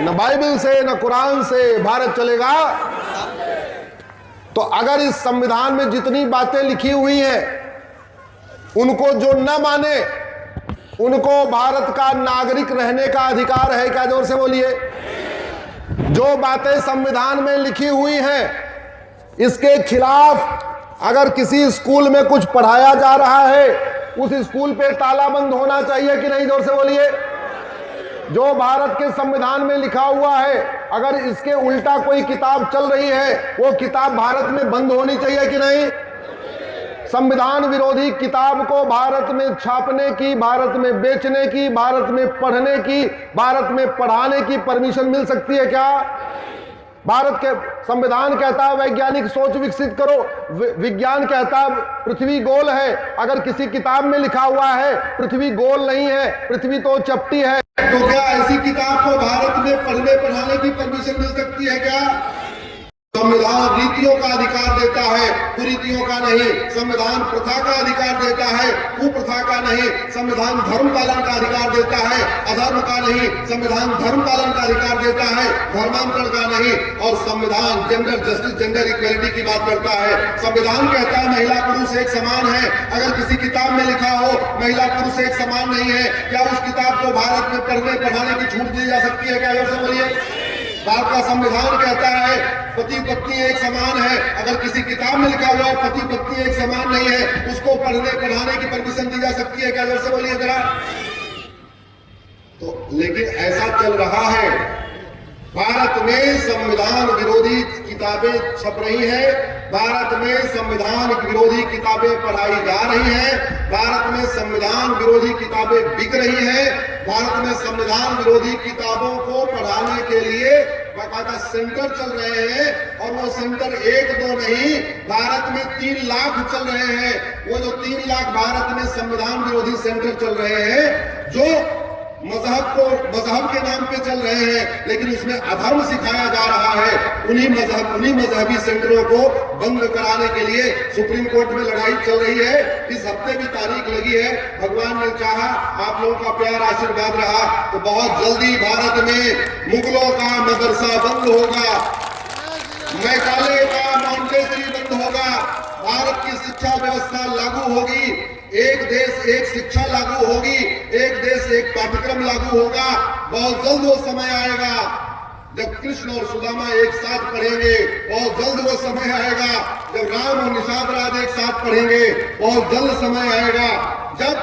न बाइबल से न कुरान से भारत चलेगा। तो अगर इस संविधान में जितनी बातें लिखी हुई हैं उनको जो न माने उनको भारत का नागरिक रहने का अधिकार है क्या? जोर से बोलिए। जो बातें संविधान में लिखी हुई हैं इसके खिलाफ अगर किसी स्कूल में कुछ पढ़ाया जा रहा है उस स्कूल पे ताला बंद होना चाहिए कि नहीं? जोर से बोलिए। जो भारत के संविधान में लिखा हुआ है अगर इसके उल्टा कोई किताब चल रही है वो किताब भारत में बंद होनी चाहिए कि नहीं? संविधान विरोधी किताब को भारत में छापने की, भारत में बेचने की, भारत में पढ़ने की, भारत में पढ़ाने की परमिशन मिल सकती है क्या? भारत के संविधान कहता है वैज्ञानिक सोच विकसित करो, विज्ञान कहता है पृथ्वी गोल है। अगर किसी किताब में लिखा हुआ है पृथ्वी गोल नहीं है, पृथ्वी तो चपटी है, तो क्या ऐसी किताब को भारत में पढ़ने पढ़ाने की परमिशन मिल सकती है क्या? संविधान रीतियों का अधिकार देता है, कुरीतियों का नहीं। संविधान प्रथा का अधिकार देता है, कुप्रथा का नहीं। संविधान धर्म पालन का अधिकार देता है, अधर्म का नहीं। संविधान धर्म पालन का अधिकार देता है, धर्मांतरण का नहीं। और संविधान जेंडर जस्टिस, जेंडर इक्वलिटी की बात करता है। संविधान कहता है महिला पुरुष एक समान है। अगर किसी किताब में लिखा हो महिला पुरुष एक समान नहीं है, क्या उस किताब को भारत में पढ़ने पढ़ाने की छूट दी जा सकती है क्या? जोर से बोलिए। भारत का संविधान कहता है पति पत्नी एक समान है। अगर किसी किताब में लिखा हुआ है पति पत्नी एक समान नहीं है, उसको पढ़ने पढ़ाने की परमिशन दी जा सकती है क्या? जोर से बोलिए जरा। तो लेकिन ऐसा चल रहा है, भारत में संविधान विरोधी किताबें छप रही हैं, भारत में संविधान विरोधी किताबें पढ़ाई जा रही हैं, भारत में संविधान विरोधी किताबें बिक रही हैं, भारत में संविधान विरोधी किताबों को पढ़ाने के लिए बाकायदा सेंटर चल रहे हैं। और वो सेंटर एक दो नहीं, भारत में 3 लाख चल रहे हैं। वो जो 3 लाख भारत में संविधान विरोधी सेंटर चल रहे हैं जो मजहब के नाम पे चल रहे हैं, लेकिन उसमें अधर्म सिखाया जा रहा है। उन्हीं मजहबी सेंटरों को बंद कराने के लिए सुप्रीम कोर्ट में लड़ाई चल रही है। इस हफ्ते भी तारीख लगी है। भगवान ने चाहा, आप लोगों का प्यार आशीर्वाद रहा तो बहुत जल्दी भारत में मुगलों का मदरसा बंद होगा, मैकाले का मॉन्टेसरी बंद होगा, भारत की शिक्षा व्यवस्था लागू होगी, एक देश एक शिक्षा लागू होगी, एक देश एक पाठ्यक्रम लागू होगा। बहुत जल्द वो समय आएगा जब कृष्ण और सुदामा एक साथ पढ़ेंगे। बहुत जल्द वो समय आएगा जब राम और निषाद राज एक साथ पढ़ेंगे। बहुत जल्द समय आएगा जब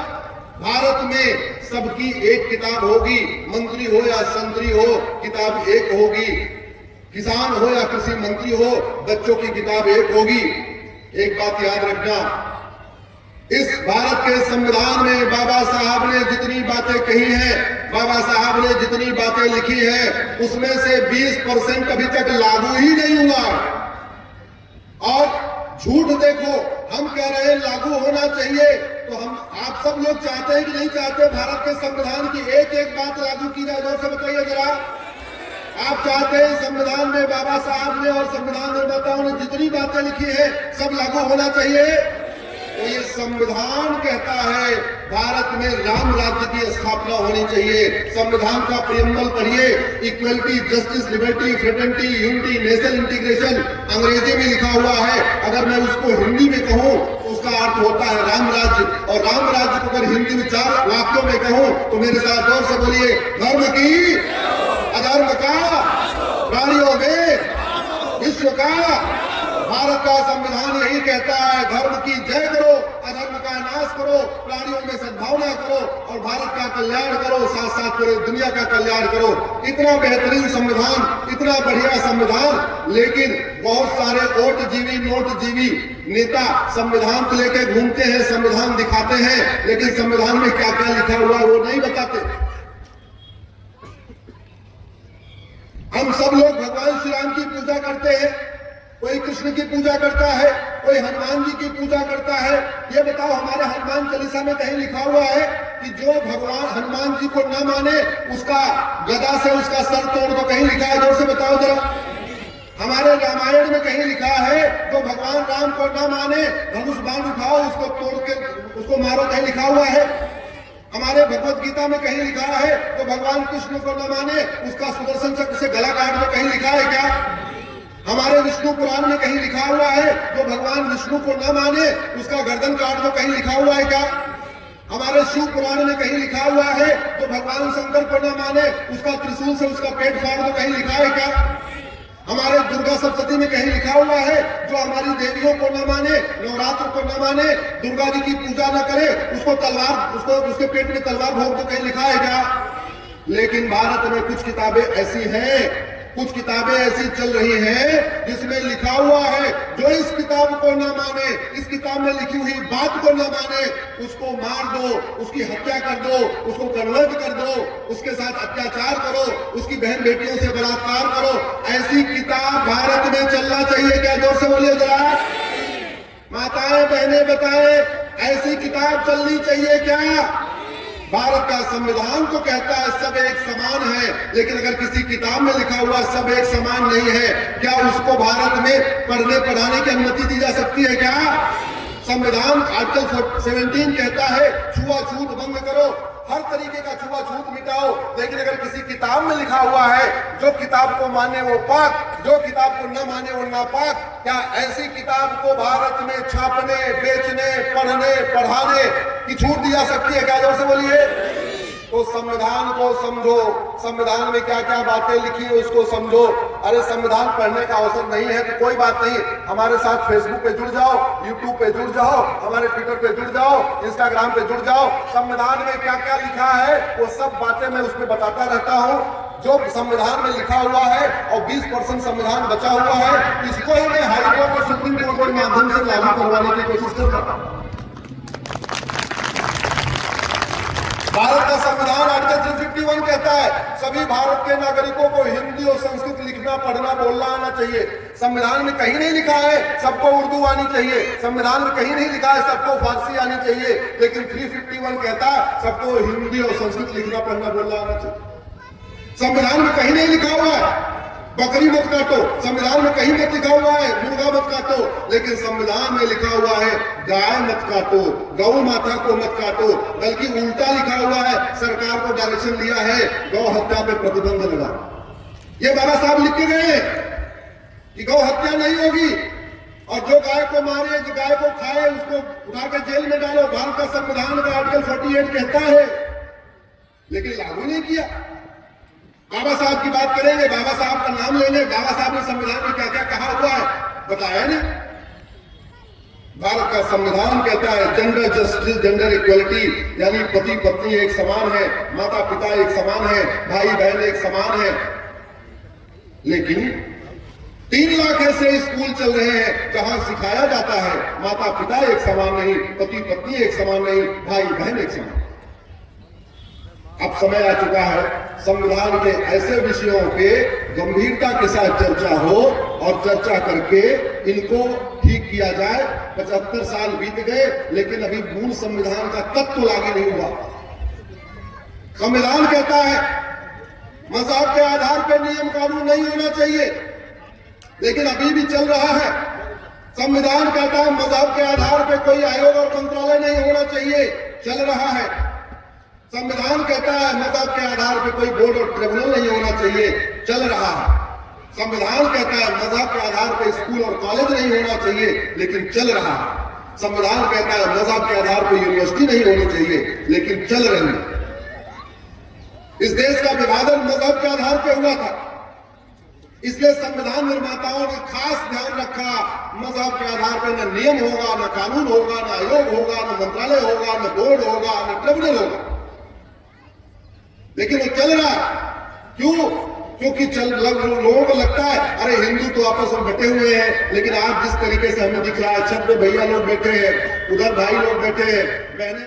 भारत में सबकी एक किताब होगी, मंत्री हो या संतरी हो किताब एक होगी, किसान हो या कृषि मंत्री हो बच्चों की किताब एक होगी। एक बात याद रखना, इस भारत के संविधान में बाबा साहब ने जितनी बातें कही हैं, बाबा साहब ने जितनी बातें लिखी हैं, उसमें से 20% अभी तक लागू ही नहीं हुआ। और झूठ देखो, हम कह रहे हैं लागू होना चाहिए, तो आप सब लोग चाहते हैं कि नहीं चाहते भारत के संविधान की एक एक बात लागू की जाए? जोर से बताइए जरा। आप चाहते हैं संविधान में बाबा साहब ने और संविधान निर्माताओं ने जितनी बातें लिखी है सब लागू होना चाहिए? तो ये संविधान कहता है भारत में राम राज्य की स्थापना होनी चाहिए। संविधान का प्रियम्बल पढ़िए, equality, justice, liberty, fraternity, unity, national integration अंग्रेजी में लिखा हुआ है। अगर मैं उसको हिंदी में कहूँ तो उसका अर्थ होता है राम राज्य। और राम राज्य को अगर हिंदी में 4 वाक्यों में कहूँ तो मेरे साथ जोर से बोलिए, धर्म की, अधर्म का, प्राणियों में, विश्व का। भारत का संविधान यही कहता है, धर्म की जय करो, अधर्म का नाश करो, प्राणियों में सद्भावना करो और भारत का कल्याण करो, साथ साथ पूरे दुनिया का कल्याण करो। इतना बेहतरीन संविधान, इतना बढ़िया संविधान, लेकिन बहुत सारे ओट जीवी नोट जीवी नेता संविधान को लेकर घूमते हैं, संविधान दिखाते हैं, लेकिन संविधान में क्या क्या लिखा हुआ है वो नहीं बताते। हम सब लोग भगवान श्री राम की पूजा करते हैं, कोई कृष्ण की पूजा करता है, कोई हनुमान जी की पूजा करता है। ये बताओ हमारे हनुमान चालीसा में कहीं लिखा हुआ है कि जो भगवान हनुमान जी को न माने उसका गदा से उसका सर तोड़ दो? कहीं लिखा है? जोर से बताओ जरा। हमारे रामायण में कहीं लिखा है जो भगवान राम को न माने धनुष बाण उठाओ, उसको तोड़ के उसको मारो? कहीं लिखा हुआ है? हमारे भगवत गीता में कहीं लिखा है तो भगवान कृष्ण को न माने उसका सुदर्शन चक्र से गला काट दो, कहीं लिखा है क्या? हमारे विष्णु पुराण में कहीं लिखा हुआ है तो भगवान विष्णु को न माने उसका गर्दन काट दो, कहीं लिखा हुआ है क्या? हमारे शिव पुराण में कहीं लिखा हुआ है तो भगवान शंकर को न माने उसका त्रिशूल से उसका पेट फाड़ दो, कहीं लिखा है क्या? हमारे दुर्गा सप्तशती में कहीं लिखा हुआ है जो हमारी देवियों को न माने, नवरात्र को न माने, दुर्गा जी की पूजा न करे, उसको उसके पेट में तलवार भोग दो, कहीं लिखा है क्या? लेकिन भारत में कुछ किताबें ऐसी हैं, कुछ किताबें ऐसी चल रही हैं जिसमें लिखा हुआ है जो इस किताब को न माने, इस किताब में लिखी हुई बात को न माने, उसको मार दो, उसकी हत्या कर दो, उसको कन्वर्ट कर दो, उसके साथ अत्याचार करो, उसकी बहन बेटियों से बलात्कार करो। ऐसी किताब भारत में चलना चाहिए क्या? जोर से बोलिए जरा। माताएं बहनें बताएं, ऐसी किताब चलनी चाहिए क्या? भारत का संविधान तो कहता है सब एक समान है, लेकिन अगर किसी किताब में लिखा हुआ सब एक समान नहीं है, क्या उसको भारत में पढ़ने पढ़ाने की अनुमति दी जा सकती है क्या? संविधान आर्टिकल 17 कहता है छुआछूत बंद करो, हर तरीके का छुआछूत मिटाओ, लेकिन अगर किसी किताब में लिखा हुआ है जो किताब को माने वो पाक, जो किताब को न माने वो नापाक, क्या ऐसी किताब को भारत में छापने, बेचने, पढ़ने, पढ़ाने की छूट दी जा सकती है क्या? जोर से बोलिए। तो संविधान को समझो, संविधान में क्या क्या बातें लिखी है उसको समझो। अरे संविधान पढ़ने का अवसर नहीं है तो कोई बात नहीं, हमारे साथ फेसबुक पे जुड़ जाओ, यूट्यूब पे जुड़ जाओ, हमारे ट्विटर पे जुड़ जाओ, इंस्टाग्राम पे जुड़ जाओ। संविधान में क्या क्या लिखा है वो सब बातें मैं उसमें बताता रहता हूँ। जो संविधान में लिखा हुआ है और 20% संविधान बचा हुआ है, इसको ही मैं हाईकोर्ट और सुप्रीम कोर्ट के माध्यम से लागू करवाने की कोशिश कर रहा हूँ। भारत का संविधान आर्टिकल 351 कहता है सभी भारत के नागरिकों को हिंदी और संस्कृत लिखना, पढ़ना, बोलना आना चाहिए। संविधान में कहीं नहीं लिखा है सबको उर्दू आनी चाहिए, संविधान में कहीं नहीं लिखा है सबको फारसी आनी चाहिए, लेकिन 351 कहता है सबको हिंदी और संस्कृत लिखना, पढ़ना, बोलना आना चाहिए। संविधान में कहीं नहीं लिखा हुआ है बकरी मत काटो, संविधान में कहीं मत लिखा हुआ है मुर्गा मत काटो, लेकिन संविधान में लिखा हुआ है गाय मत काटो, गौ माता को मत काटो, बल्कि उल्टा लिखा हुआ है, सरकार को डायरेक्शन दिया है गौ हत्या पे प्रतिबंध लगा। ये बाबा साहब लिख के गए कि गौ हत्या नहीं होगी, और जो गाय को मारे, जो गाय को खाए उसको उठा के जेल में डालो। भारत का संविधान का आर्टिकल 48 कहता है, लेकिन लागू नहीं किया। बाबा साहब की बात करेंगे, बाबा साहब का नाम लेंगे, बाबा साहब ने संविधान में क्या क्या कहा हुआ है बताया नहीं। भारत का संविधान कहता है जेंडर जस्टिस, जेंडर इक्वलिटी, यानी पति पत्नी एक समान है, माता पिता एक समान है, भाई बहन एक समान है। लेकिन 3 लाख ऐसे स्कूल चल रहे हैं जहां सिखाया जाता है माता पिता एक समान नहीं, पति पत्नी एक समान नहीं, भाई बहन एक समान। अब समय आ चुका है संविधान के ऐसे विषयों पे गंभीरता के साथ चर्चा हो और चर्चा करके इनको ठीक किया जाए। 75 साल बीत गए लेकिन अभी मूल संविधान का तत्व लागू नहीं हुआ। संविधान कहता है मजहब के आधार पर नियम कानून नहीं होना चाहिए, लेकिन अभी भी चल रहा है। संविधान कहता है मजहब के आधार पर कोई आयोग और मंत्रालय नहीं होना चाहिए, चल रहा है। संविधान कहता है मजहब के आधार पर कोई बोर्ड और ट्रिब्यूनल नहीं होना चाहिए, चल रहा है। संविधान कहता है मजहब के आधार पर स्कूल और कॉलेज नहीं होना चाहिए, लेकिन चल रहा है। संविधान कहता है मजहब के आधार पर यूनिवर्सिटी नहीं होनी चाहिए, लेकिन चल रही है। इस देश का विभाजन मजहब के आधार पर हुआ था, इसलिए संविधान निर्माताओं ने खास ध्यान रखा मजहब के आधार पर न नियम होगा, न कानून होगा, न आयोग होगा, न मंत्रालय होगा, न बोर्ड होगा, न ट्रिब्यूनल होगा। लेकिन वो चल रहा है। क्यों? क्योंकि लोगों को लगता है अरे हिंदू तो आपस में बटे हुए हैं, लेकिन आज जिस तरीके से हमें दिख रहा है, छत पे भैया लोग बैठे हैं, उधर भाई लोग बैठे हैं, बहनें